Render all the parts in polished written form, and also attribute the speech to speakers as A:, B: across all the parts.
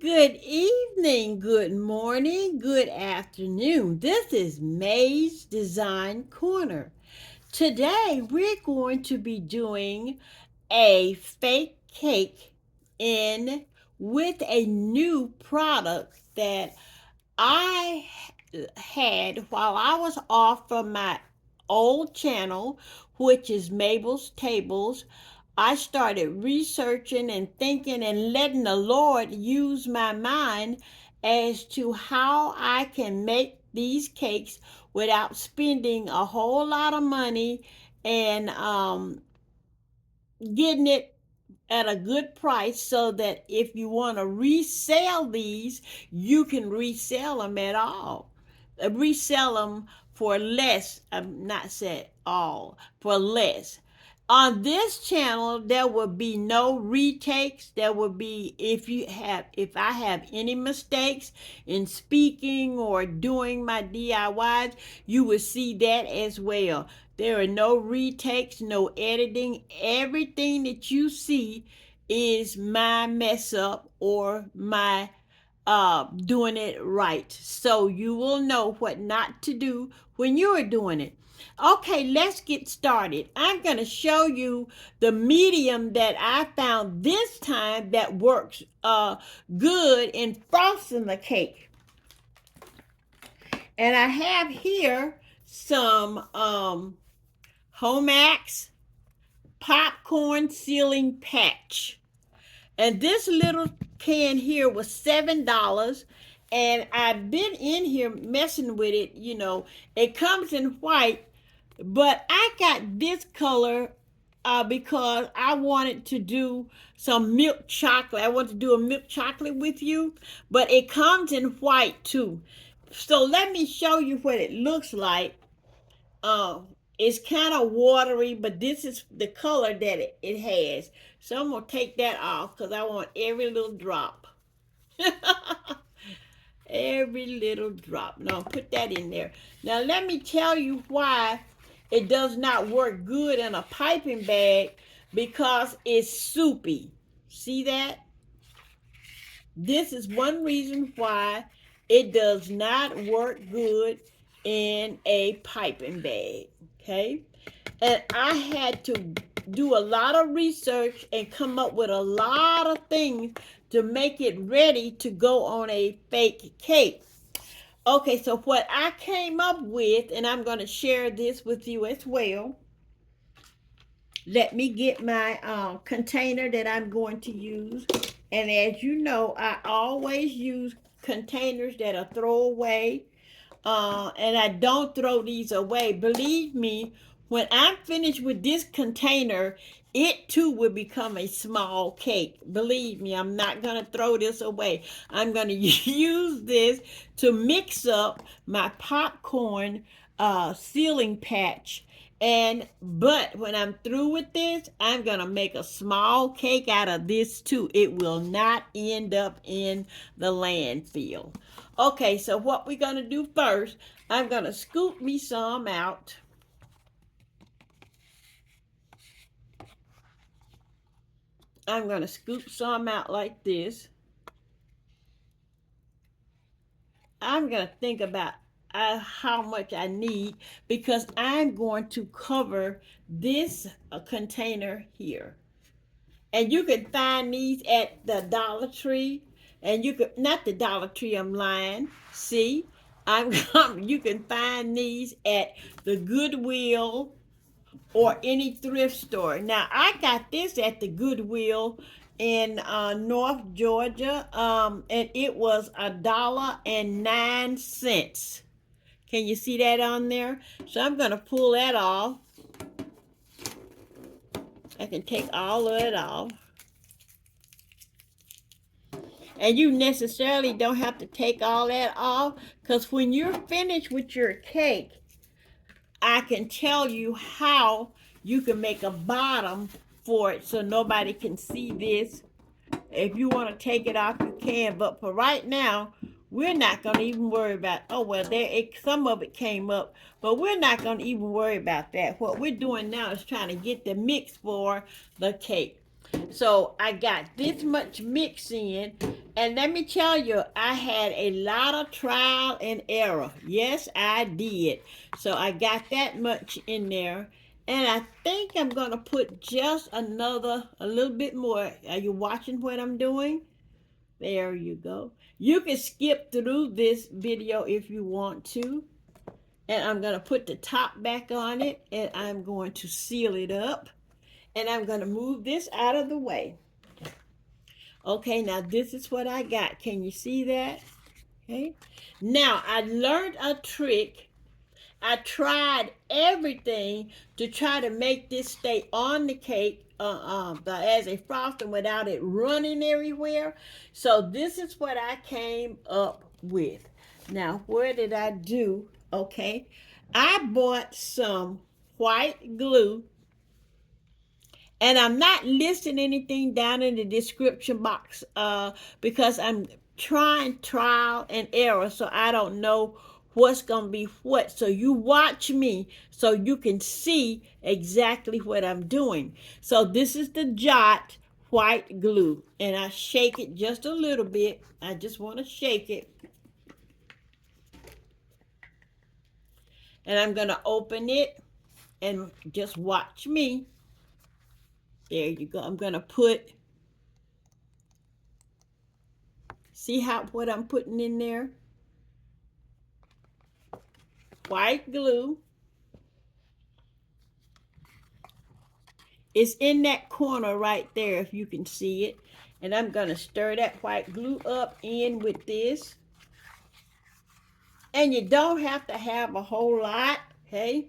A: Good evening, good morning, good afternoon. This is May's Design Corner. Today we're going to be doing a fake cake in with a new product that I had while I was off from my old channel, which is Mabel's Tables. I started researching and thinking and letting the Lord use my mind as to how I can make these cakes without spending a whole lot of money and getting it at a good price so that if you want to resell these, you can resell them at all. Resell them for less. I'm not saying all, for less. On this channel, there will be no retakes. There will be, if I have any mistakes in speaking or doing my DIYs, you will see that as well. There are no retakes, no editing. Everything that you see is my mess up or my doing it right. So you will know what not to do when you are doing it. Okay, let's get started. I'm going to show you the medium that I found this time that works good in frosting the cake. And I have here some Homax popcorn sealing patch. And this little can here was $7. And I've been in here messing with it, It comes in white, but I got this color because I wanted to do some milk chocolate. I want to do a milk chocolate with you, but it comes in white too. So let me show you what it looks like. It's kind of watery, but this is the color that it has. So I'm going to take that off because I want every little drop. Every little drop. Now put that in there. Now let me tell you why it does not work good in a piping bag, because it's soupy. See that? This is one reason why it does not work good in a piping bag. Okay? And I had to do a lot of research and come up with a lot of things to make it ready to go on a fake cake. Okay, so what I came up with, and I'm going to share this with you as well. Let me get my container that I'm going to use. And as you know, I always use containers that are throwaway. And I don't throw these away. Believe me, when I'm finished with this container, it too will become a small cake. Believe me, I'm not going to throw this away. I'm going to use this to mix up my popcorn sealing patch. But when I'm through with this, I'm going to make a small cake out of this too. It will not end up in the landfill. Okay, so what we're going to do first, I'm going to scoop me some out. I'm going to scoop some out like this. I'm going to think about how much I need, because I'm going to cover this container here. And you can find these at the Dollar Tree. And you could, not the Dollar Tree, I'm lying. See, you can find these at the Goodwill or any thrift store. Now, I got this at the Goodwill in North Georgia, and it was $1.09. Can you see that on there? So I'm going to pull that off. I can take all of it off. And you necessarily don't have to take all that off, because when you're finished with your cake, I can tell you how you can make a bottom for it so nobody can see this. If you want to take it off, you can. But for right now, we're not going to even worry about, some of it came up, but we're not going to even worry about that. What we're doing now is trying to get the mix for the cake. So I got this much mix in, and let me tell you, I had a lot of trial and error. Yes, I did. So I got that much in there, and I think I'm gonna put just a little bit more. Are you watching what I'm doing? There you go. You can skip through this video if you want to. And I'm going to put the top back on it, and I'm going to seal it up. And I'm going to move this out of the way. Okay, now this is what I got. Can you see that? Okay. Now, I learned a trick. I tried everything to try to make this stay on the cake as a frosting without it running everywhere. So this is what I came up with. Now, where did I do? Okay, I bought some white glue, and I'm not listing anything down in the description box because I'm trying trial and error, so I don't know what's going to be what. So you watch me so you can see exactly what I'm doing. So this is the Jot white glue, and I shake it just a little bit. I just want to shake it. And I'm going to open it, and just watch me. There you go. I'm going to put, see what I'm putting in there? White glue. It's in that corner right there, if you can see it. And I'm going to stir that white glue up in with this. And you don't have to have a whole lot, okay?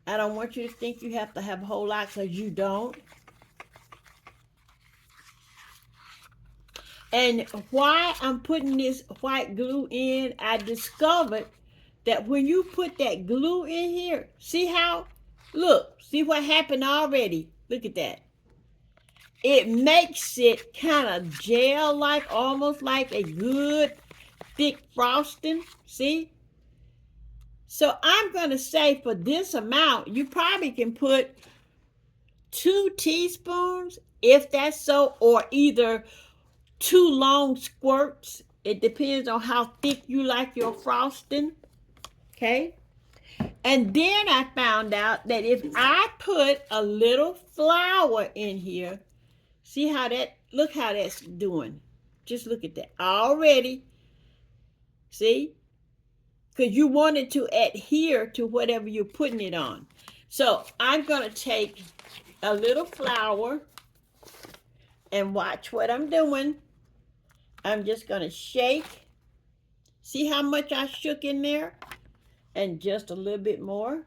A: I don't want you to think you have to have a whole lot, because you don't. And why I'm putting this white glue in, I discovered that when you put that glue in here, see how, look, see what happened already. Look at that. It makes it kind of gel-like, almost like a good thick frosting. See? So I'm going to say for this amount, you probably can put 2 teaspoons, if that's so, or either 2 long squirts. It depends on how thick you like your frosting. Okay? And then I found out that if I put a little flour in here, see how that, look how that's doing. Just look at that already. See? Because you want it to adhere to whatever you're putting it on. So I'm going to take a little flour, and watch what I'm doing. I'm just going to shake. See how much I shook in there? And just a little bit more.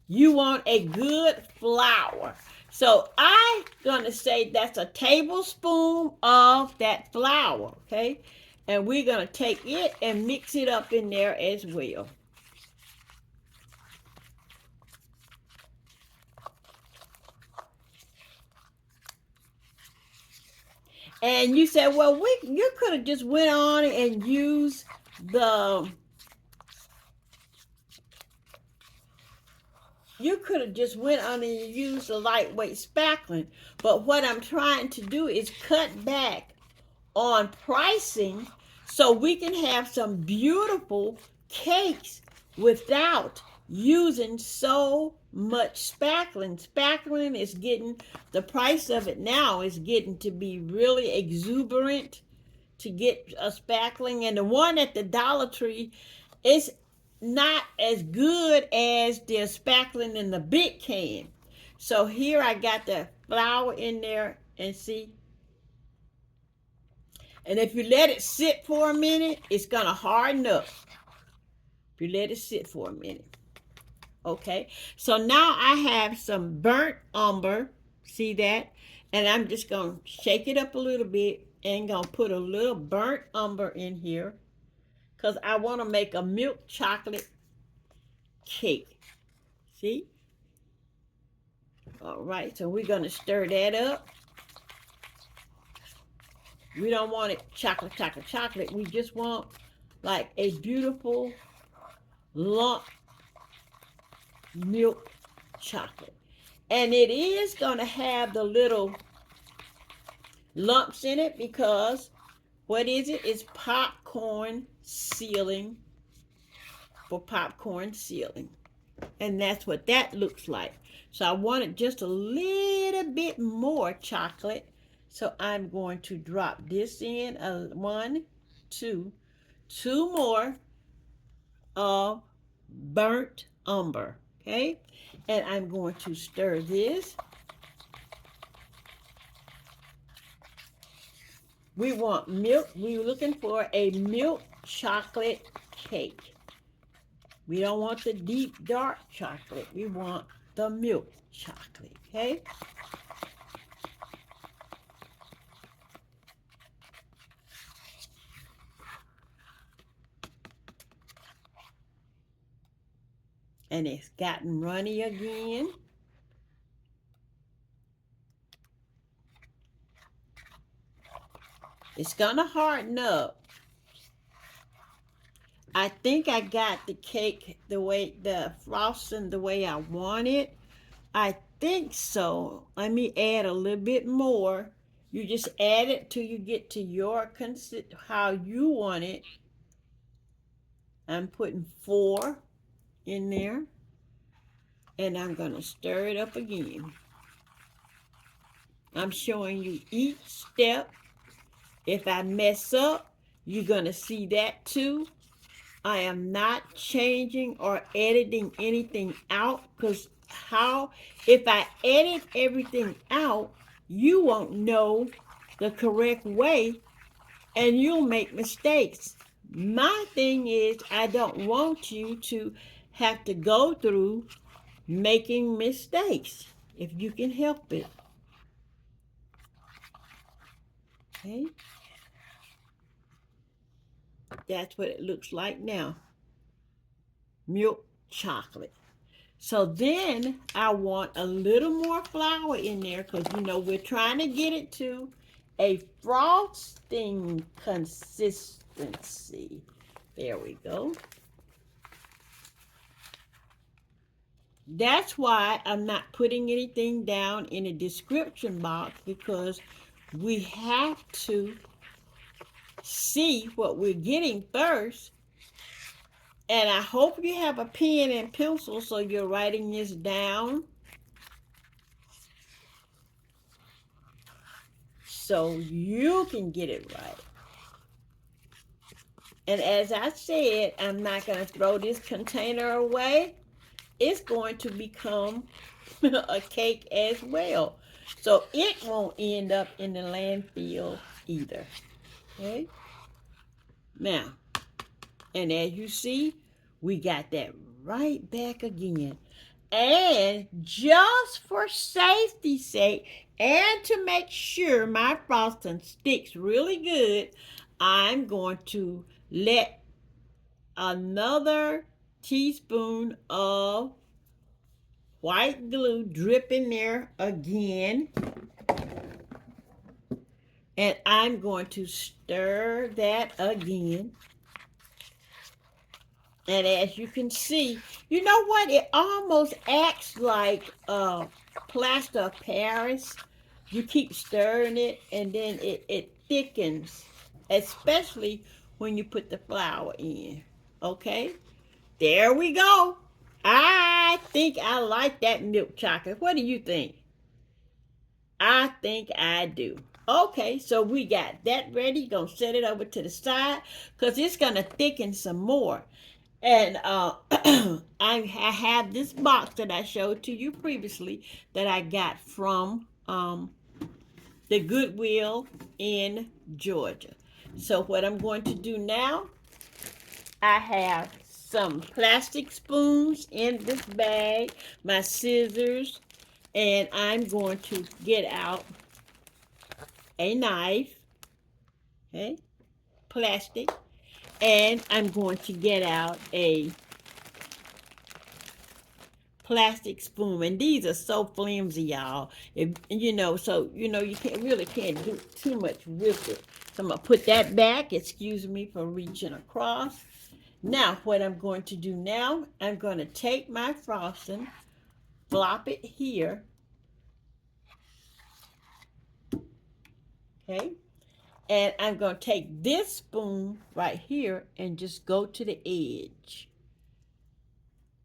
A: You want a good flour. So I'm going to say that's a tablespoon of that flour, okay? And we're going to take it and mix it up in there as well. And you said, well, you could have just went on and used the, you could have just went on and used the lightweight spackling. But what I'm trying to do is cut back on pricing so we can have some beautiful cakes without using so much spackling. Spackling is getting, the price of it now is getting to be really exuberant to get a spackling. And the one at the Dollar Tree is not as good as the spackling in the big can. So here I got the flour in there, and see. And if you let it sit for a minute, it's going to harden up. If you let it sit for a minute. Okay. So now I have some burnt umber. See that? And I'm just going to shake it up a little bit and going to put a little burnt umber in here, because I want to make a milk chocolate cake. See? All right. So we're going to stir that up. We don't want it chocolate, chocolate, chocolate. We just want like a beautiful lump milk chocolate. And it is going to have the little lumps in it because what is it? It's popcorn sealing for popcorn sealing. And that's what that looks like. So I wanted just a little bit more chocolate. So I'm going to drop this in. One, two more of burnt umber. Okay. And I'm going to stir this. We want milk. We're looking for a milk chocolate cake. We don't want the deep dark chocolate. We want the milk chocolate, okay? And it's gotten runny again. It's gonna harden up. I think I got the cake the frosting the way I want it. I think so. Let me add a little bit more. You just add it till you get to your how you want it. I'm putting 4 in there. And I'm going to stir it up again. I'm showing you each step. If I mess up, you're going to see that too. I am not changing or editing anything out because if I edit everything out, you won't know the correct way and you'll make mistakes. My thing is, I don't want you to have to go through making mistakes if you can help it. Okay, that's what it looks like now. Milk chocolate. So then I want a little more flour in there because we're trying to get it to a frosting consistency. There we go. That's why I'm not putting anything down in the description box because we have to see what we're getting first. And I hope you have a pen and pencil so you're writing this down so you can get it right. And as I said, I'm not going to throw this container away. It's going to become a cake as well. So it won't end up in the landfill either. Okay? Now, and as you see, we got that right back again. And just for safety's sake, and to make sure my frosting sticks really good, I'm going to let another teaspoon of white glue drip in there again. And I'm going to stir that again. And as you can see, you know what? It almost acts like plaster of Paris. You keep stirring it and then it thickens, especially when you put the flour in. Okay? There we go. I think I like that milk chocolate. What do you think? I think I do. Okay, so we got that ready. Gonna set it over to the side because it's gonna thicken some more. And I have this box that I showed to you previously that I got from the Goodwill in Georgia. So what I'm going to do now, I have some plastic spoons in this bag, my scissors, and I'm going to get out a knife, okay, plastic, and I'm going to get out a plastic spoon. And these are so flimsy, y'all. You can't do too much with it. So I'm gonna put that back. Excuse me for reaching across. Now, what I'm going to do now, I'm going to take my frosting, flop it here, Okay. And I'm going to take this spoon right here and just go to the edge.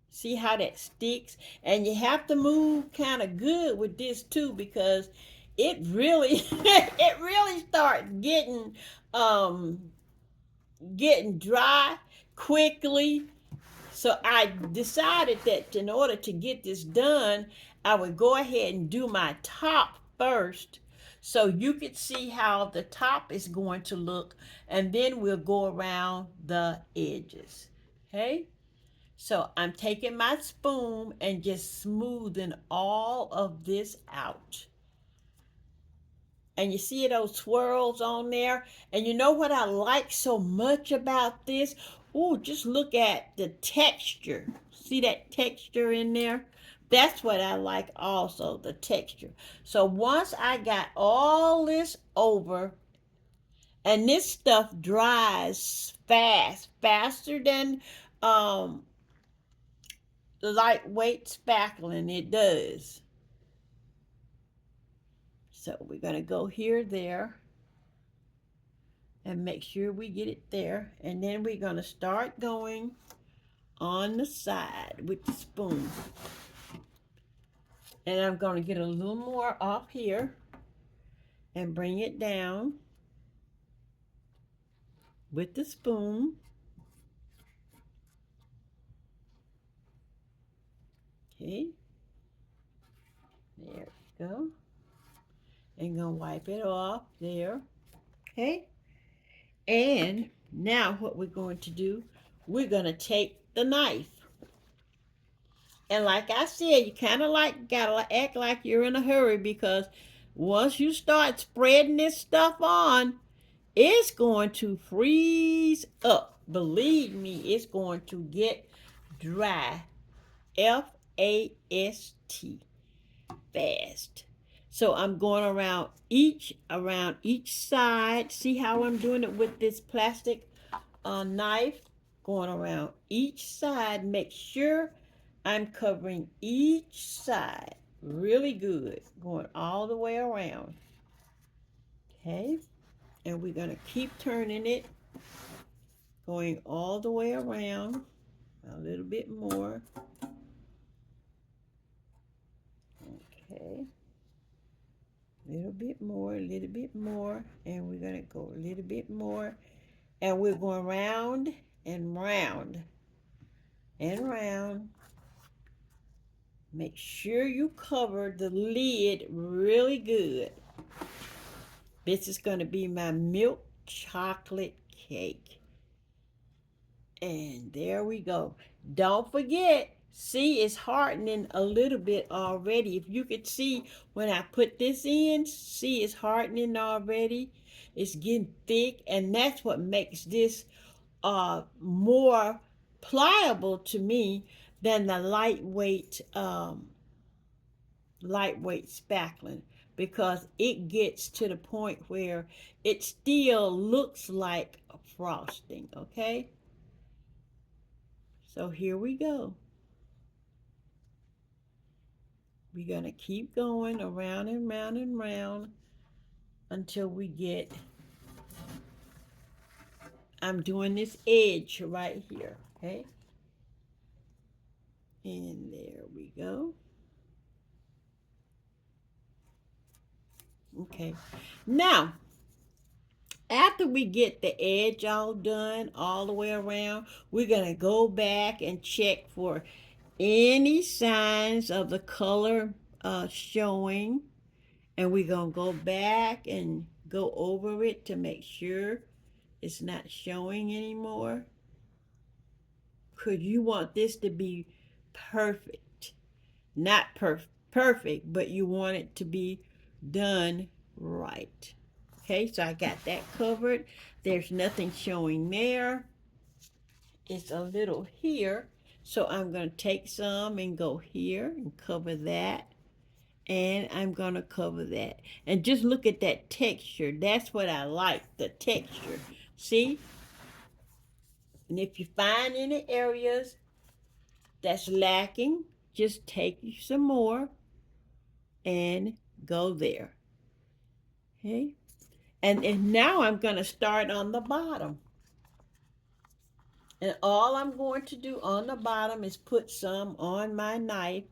A: See how that sticks? And you have to move kind of good with this too, because it really it really starts um getting dry quickly. So I decided that in order to get this done, I would go ahead and do my top first, so you could see how the top is going to look, and then we'll go around the edges. Okay? So I'm taking my spoon and just smoothing all of this out. And you see those swirls on there? And you know what I like so much about this? Oh, just look at the texture. See that texture in there? That's what I like also, the texture. So once I got all this over, and this stuff dries fast, faster than um, lightweight spackling, it does. So we're going to go here, there, and make sure we get it there. And then we're going to start going on the side with the spoon. And I'm going to get a little more off here and bring it down with the spoon. Okay, there we go. And gonna wipe it off there. Okay, and now what we're going to do, we're going to take the knife. And like I said, you kind of like gotta act like you're in a hurry, because once you start spreading this stuff on, it's going to freeze up. Believe me, it's going to get dry. Fast. Fast. So I'm going around each side. See how I'm doing it with this plastic knife? Going around each side. Make sure I'm covering each side really good. Going all the way around. Okay. And we're going to keep turning it. Going all the way around. A little bit more. Okay. A little bit more, a little bit more. And we're going to go a little bit more. And we're going round and round and round. Make sure you cover the lid really good. This is going to be my milk chocolate cake. And there we go. Don't forget, see, it's hardening a little bit already. If you could see when I put this in, see, it's hardening already. It's getting thick, and that's what makes this more pliable to me than the lightweight spackling, because it gets to the point where it still looks like a frosting. Okay, so here we go. We're gonna keep going around and round and round until we get, I'm doing this edge right here. Okay, and there we go. Okay, now after we get the edge all done all the way around, we're going to go back and check for any signs of the color showing. And we're going to go back and go over it to make sure it's not showing anymore. Because you want this to be perfect. Not perfect, but you want it to be done right. Okay, so I got that covered. There's nothing showing there. It's a little here. So I'm going to take some and go here and cover that. And I'm going to cover that. And just look at that texture. That's what I like, the texture. See? And if you find any areas that's lacking, just take some more and go there. Okay? And now I'm going to start on the bottom. And all I'm going to do on the bottom is put some on my knife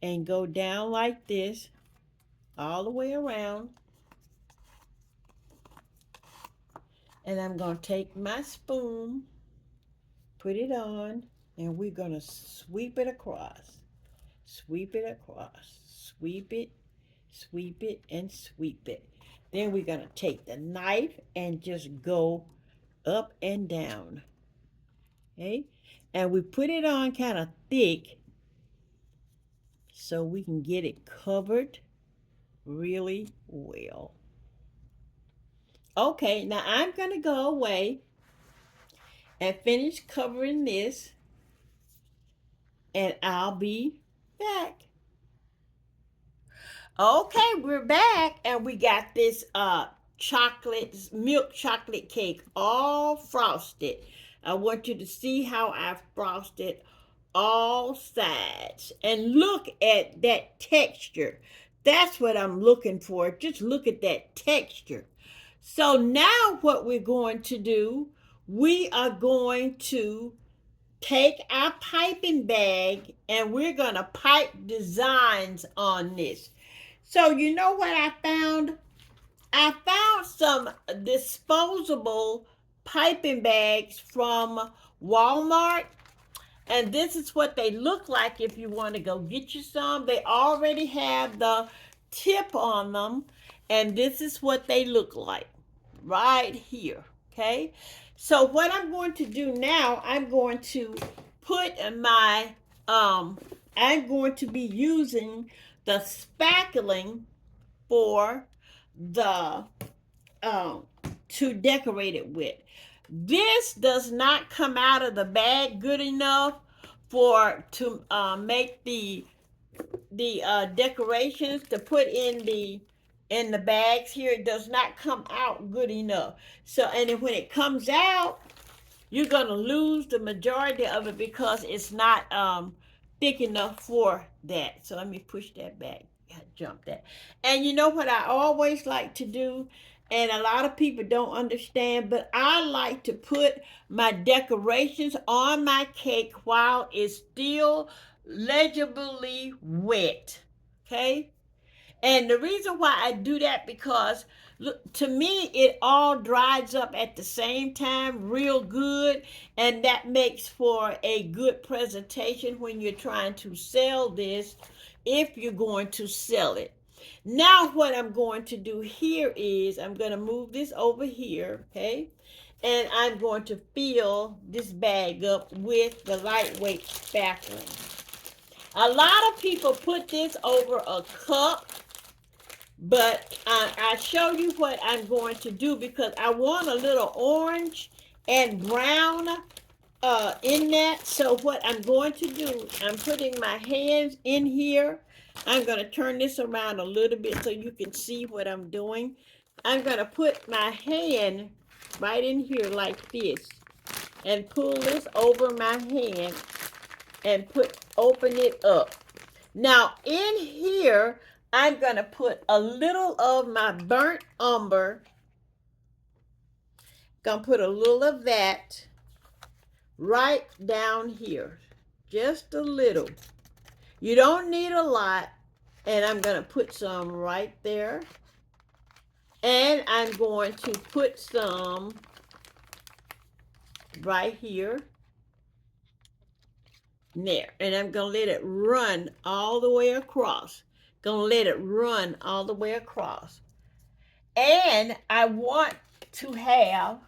A: and go down like this all the way around. And I'm going to take my spoon, put it on, and we're going to sweep it across. Sweep it across. Sweep it, and sweep it. Then we're going to take the knife and just go up and down. Okay? And we put it on kind of thick so we can get it covered really well. Okay, now I'm going to go away and finish covering this, and I'll be back. Okay, we're back, and we got this milk chocolate cake all frosted. I want you to see how I frosted all sides, and look at that texture. That's what I'm looking for. Just look at that texture. So now what we're going to do, we are going to take our piping bag and we're going to pipe designs on this. So you know what I found? I found some disposable piping bags from Walmart. And this is what they look like if you want to go get you some. They already have the tip on them. And this is what they look like right here. Okay. So what I'm going to do now, I'm going to put my, I'm going to be using the spackling for the, to decorate it with. This does not come out of the bag good enough to make the decorations to put in the bags here. It does not come out good enough. So, and then when it comes out, you're gonna lose the majority of it because it's not thick enough for that. So let me push that back. Jump that. And you know what I always like to do, and a lot of people don't understand, but I like to put my decorations on my cake while it's still legibly wet. Okay? And the reason why I do that, because look, to me, it all dries up at the same time real good, and that makes for a good presentation when you're trying to sell this, if you're going to sell it. Now what I'm going to do here is I'm going to move this over here, okay? And I'm going to fill this bag up with the lightweight spackling. A lot of people put this over a cup, but I show you what I'm going to do because I want a little orange and brown in that. So what I'm going to do, I'm putting my hands in here. I'm going to turn this around a little bit so you can see what I'm doing. I'm going to put my hand right in here like this and pull this over my hand and open it up. Now in here, I'm going to put a little of my burnt umber. Going to put a little of that right down here. Just a little. You don't need a lot. And I'm going to put some right there. And I'm going to put some right here. There. And I'm going to let it run all the way across. Going to let it run all the way across. And I want to have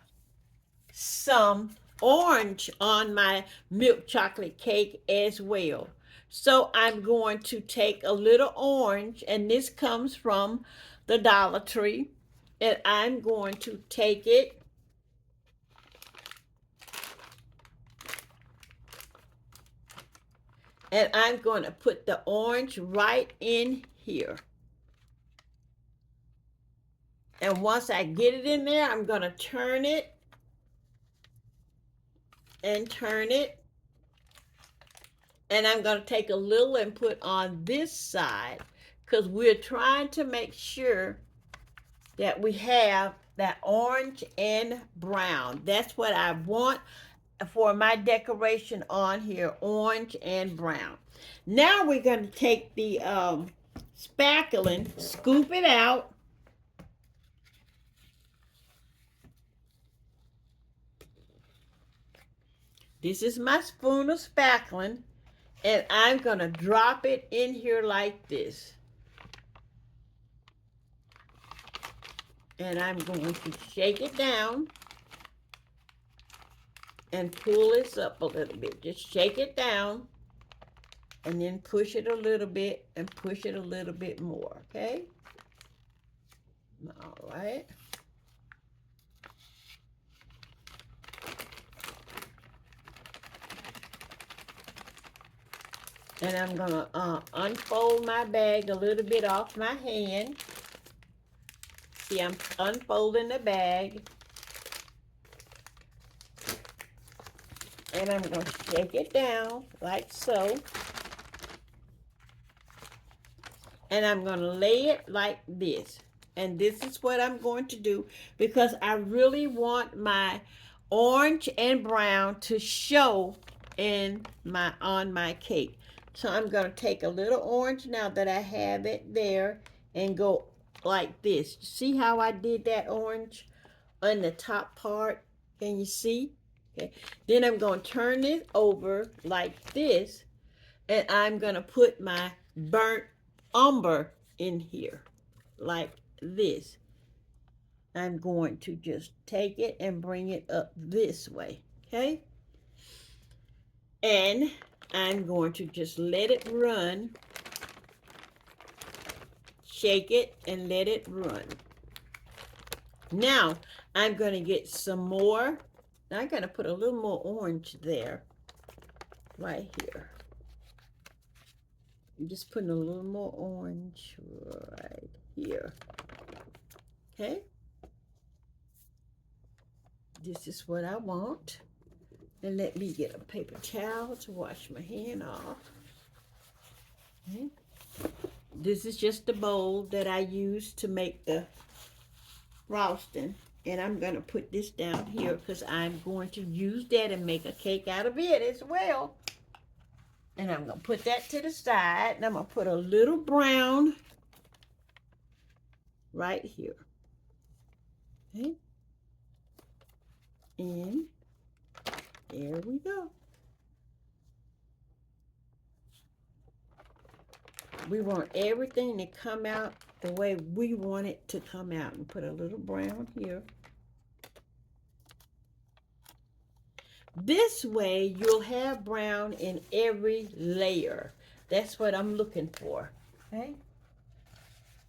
A: some orange on my milk chocolate cake as well. So I'm going to take a little orange, and this comes from the Dollar Tree, and I'm going to take it and I'm going to put the orange right in here. And once I get it in there, I'm going to turn it and turn it. And I'm going to take a little and put on this side because we're trying to make sure that we have that orange and brown. That's what I want for my decoration on here, orange and brown. Now we're going to take the spackling, scoop it out. This is my spoon of spackling, and I'm going to drop it in here like this. And I'm going to shake it down and pull this up a little bit. Just shake it down and then push it a little bit and push it a little bit more, okay? All right. And I'm gonna unfold my bag a little bit off my hand. See, I'm unfolding the bag. And I'm gonna shake it down like so. And I'm gonna lay it like this. And this is what I'm going to do because I really want my orange and brown to show on my cake. So I'm going to take a little orange now that I have it there and go like this. See how I did that orange on the top part? Can you see? Okay. Then I'm going to turn it over like this, and I'm going to put my burnt umber in here like this. I'm going to just take it and bring it up this way, okay? And I'm going to just let it run, shake it, and let it run. Now, I'm going to get some more. I'm going to put a little more orange there, right here. I'm just putting a little more orange right here. Okay? This is what I want. And let me get a paper towel to wash my hand off. Okay. This is just the bowl that I use to make the frosting. And I'm going to put this down here because I'm going to use that and make a cake out of it as well. And I'm going to put that to the side. And I'm going to put a little brown right here. Okay. And there we go. We want everything to come out the way we want it to come out. And put a little brown here. This way you'll have brown in every layer. That's what I'm looking for. Okay.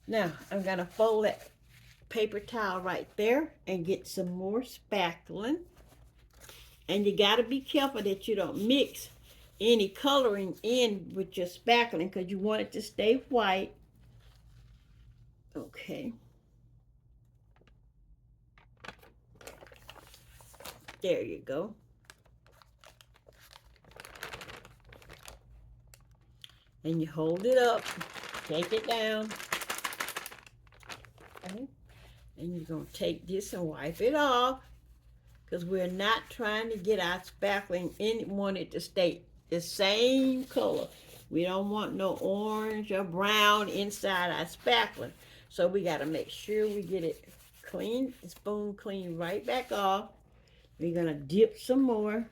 A: Now I'm going to fold that paper towel right there and get some more spackling. And you got to be careful that you don't mix any coloring in with your spackling because you want it to stay white. Okay. There you go. And you hold it up, take it down. Okay. And you're going to take this and wipe it off because we're not trying to get our spackling in. Want it to stay the same color. We don't want no orange or brown inside our spackling. So we got to make sure we get it clean, spoon clean right back off. We're going to dip some more.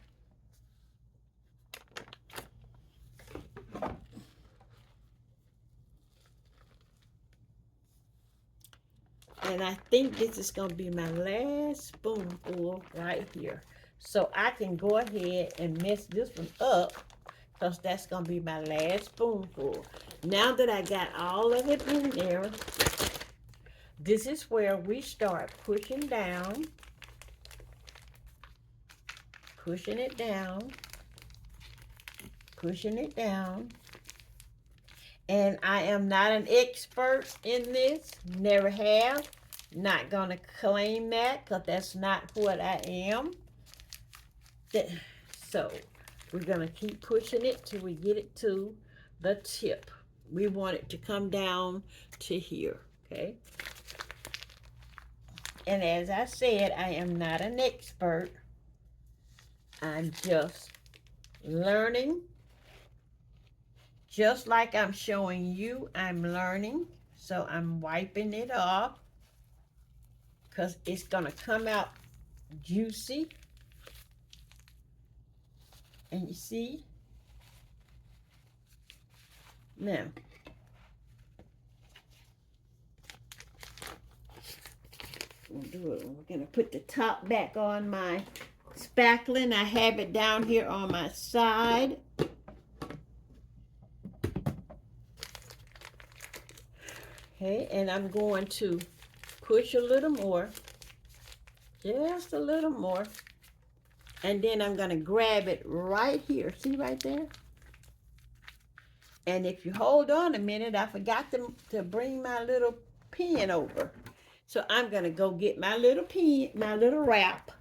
A: And I think this is going to be my last spoonful right here. So I can go ahead and mess this one up because that's going to be my last spoonful. Now that I got all of it in there, this is where we start pushing down. Pushing it down. Pushing it down. And I am not an expert in this. Never have. Not going to claim that because that's not what I am. So we're going to keep pushing it till we get it to the tip. We want it to come down to here. Okay. And as I said, I am not an expert. I'm just learning. Just like I'm showing you, I'm learning. So I'm wiping it off because it's going to come out juicy. And you see? Now, we're going to put the top back on my spatula. I have it down here on my side. Okay, and I'm going to push a little more, just a little more, and then I'm going to grab it right here. See right there? And if you hold on a minute, I forgot to bring my little pen over. So I'm going to go get my little pen, my little wrap.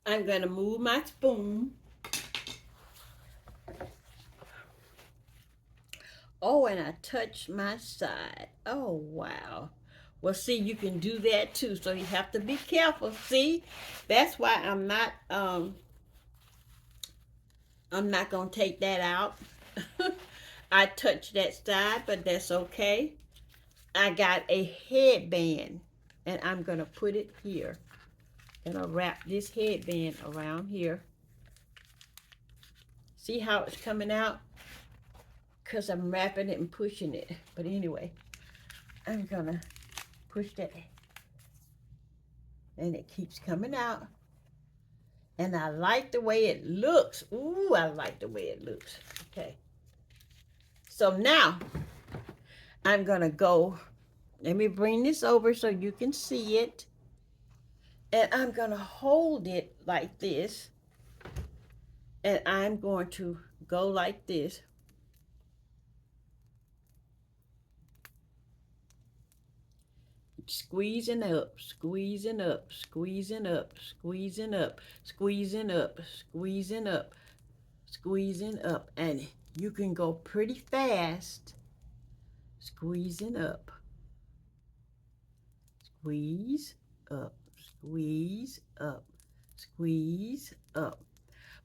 A: I'm going to move my spoon. Oh, and I touched my side. Oh, wow. Well, see, you can do that too, so you have to be careful. See, that's why I'm not going to take that out. I touched that side, but that's okay. I got a headband, and I'm going to put it here. And I'll wrap this headband around here. See how it's coming out? Because I'm wrapping it and pushing it. But anyway, I'm going to push that. And it keeps coming out. And I like the way it looks. Ooh, I like the way it looks. Okay. So now, I'm going to go. Let me bring this over so you can see it. And I'm going to hold it like this. And I'm going to go like this. Squeezing up, squeezing up, squeezing up, squeezing up, squeezing up, squeezing up, squeezing up. And you can go pretty fast. Squeezing up. Squeeze up, squeeze up, squeeze up.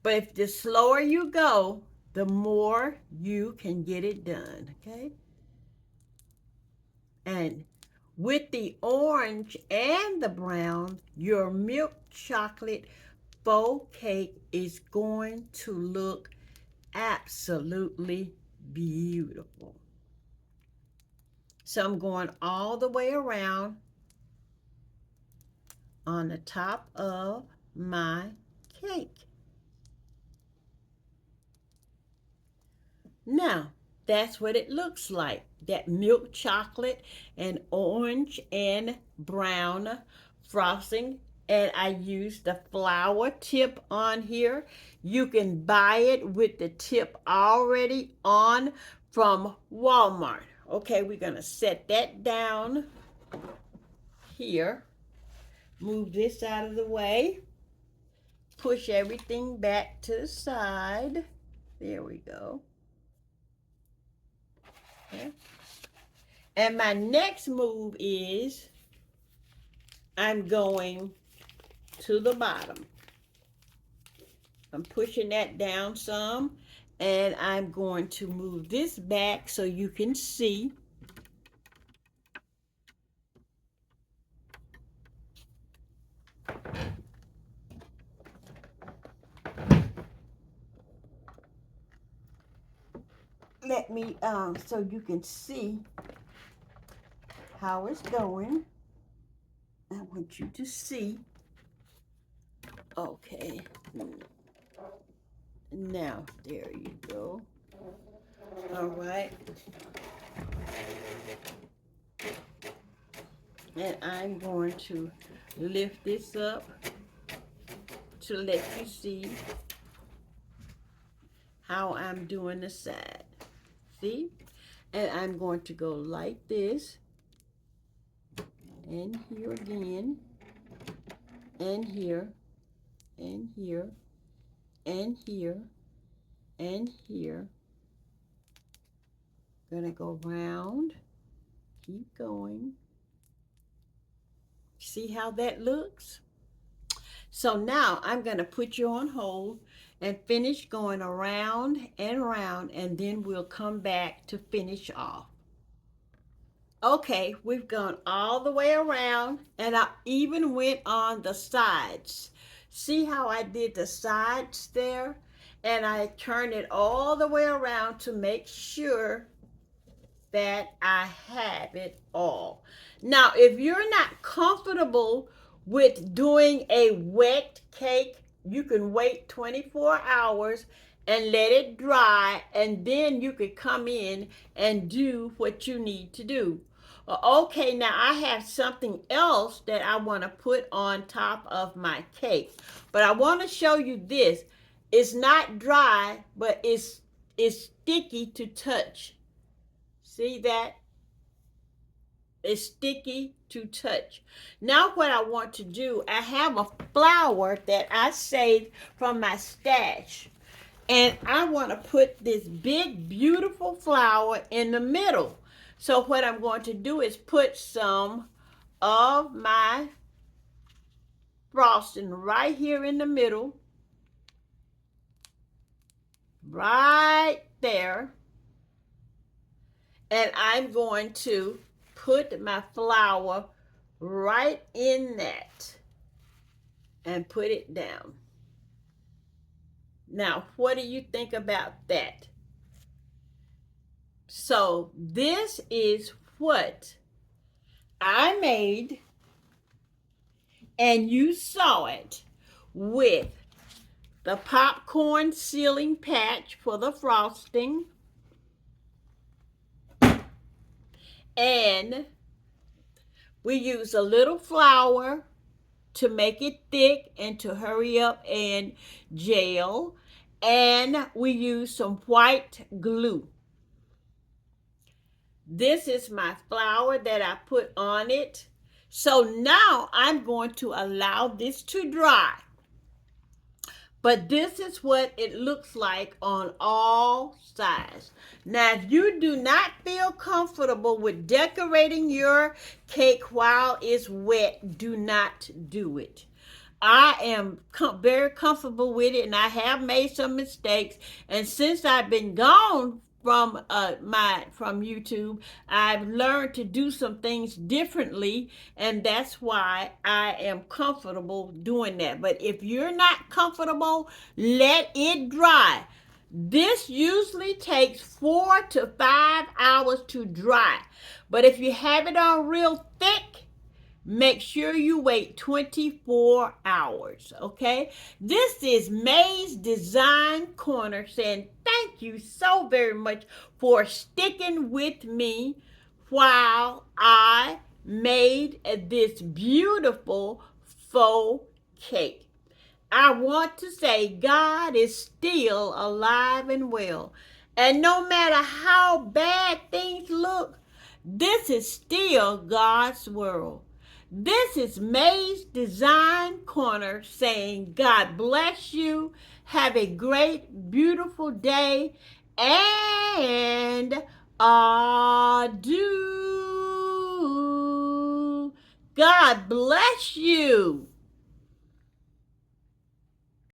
A: But if the slower you go, the more you can get it done, okay? And with the orange and the brown, your milk chocolate faux cake is going to look absolutely beautiful. So I'm going all the way around on the top of my cake. Now, that's what it looks like. That milk chocolate and orange and brown frosting. And I used the flower tip on here. You can buy it with the tip already on from Walmart. Okay, we're going to set that down here. Move this out of the way. Push everything back to the side. There we go. Okay. And my next move is I'm going to the bottom. I'm pushing that down some, and I'm going to move this back so you can see. Let me, so you can see how it's going. I want you to see. Okay. Now, there you go. All right. And I'm going to lift this up to let you see how I'm doing the side. See? And I'm going to go like this, and here again, and here, and here, and here, and here. Gonna go round, keep going. See how that looks? So now I'm gonna put you on hold and finish going around and around, and then we'll come back to finish off. Okay, we've gone all the way around, and I even went on the sides. See how I did the sides there? And I turned it all the way around to make sure that I have it all. Now, if you're not comfortable with doing a wet cake, you can wait 24 hours and let it dry, and then you could come in and do what you need to do. Okay, now I have something else that I want to put on top of my cake, but I want to show you this. It's not dry, but it's sticky to touch. See that? It's sticky to touch. Now what I want to do, I have a flour that I saved from my stash. And I want to put this big, beautiful flower in the middle. So what I'm going to do is put some of my frosting right here in the middle. Right there. And I'm going to put my flour right in that and put it down. Now, what do you think about that? So this is what I made, and you saw it with the popcorn sealing patch for the frosting, and we use a little flour to make it thick and to hurry up and gel, and we use some white glue. This is my flour that I put on it. So now I'm going to allow this to dry. But this is what it looks like on all sides. Now, if you do not feel comfortable with decorating your cake while it's wet, do not do it. I am very comfortable with it, and I have made some mistakes. And since I've been gone from YouTube, I've learned to do some things differently, and that's why I am comfortable doing that. But if you're not comfortable, let it dry. This usually takes 4 to 5 hours to dry. But if you have it on real thick, make sure you wait 24 hours, okay? This is May's Design Corner saying thank you so very much for sticking with me while I made this beautiful faux cake. I want to say God is still alive and well. And no matter how bad things look, this is still God's world. This is May's Design Corner saying God bless you. Have a great, beautiful day. And adieu. God bless you.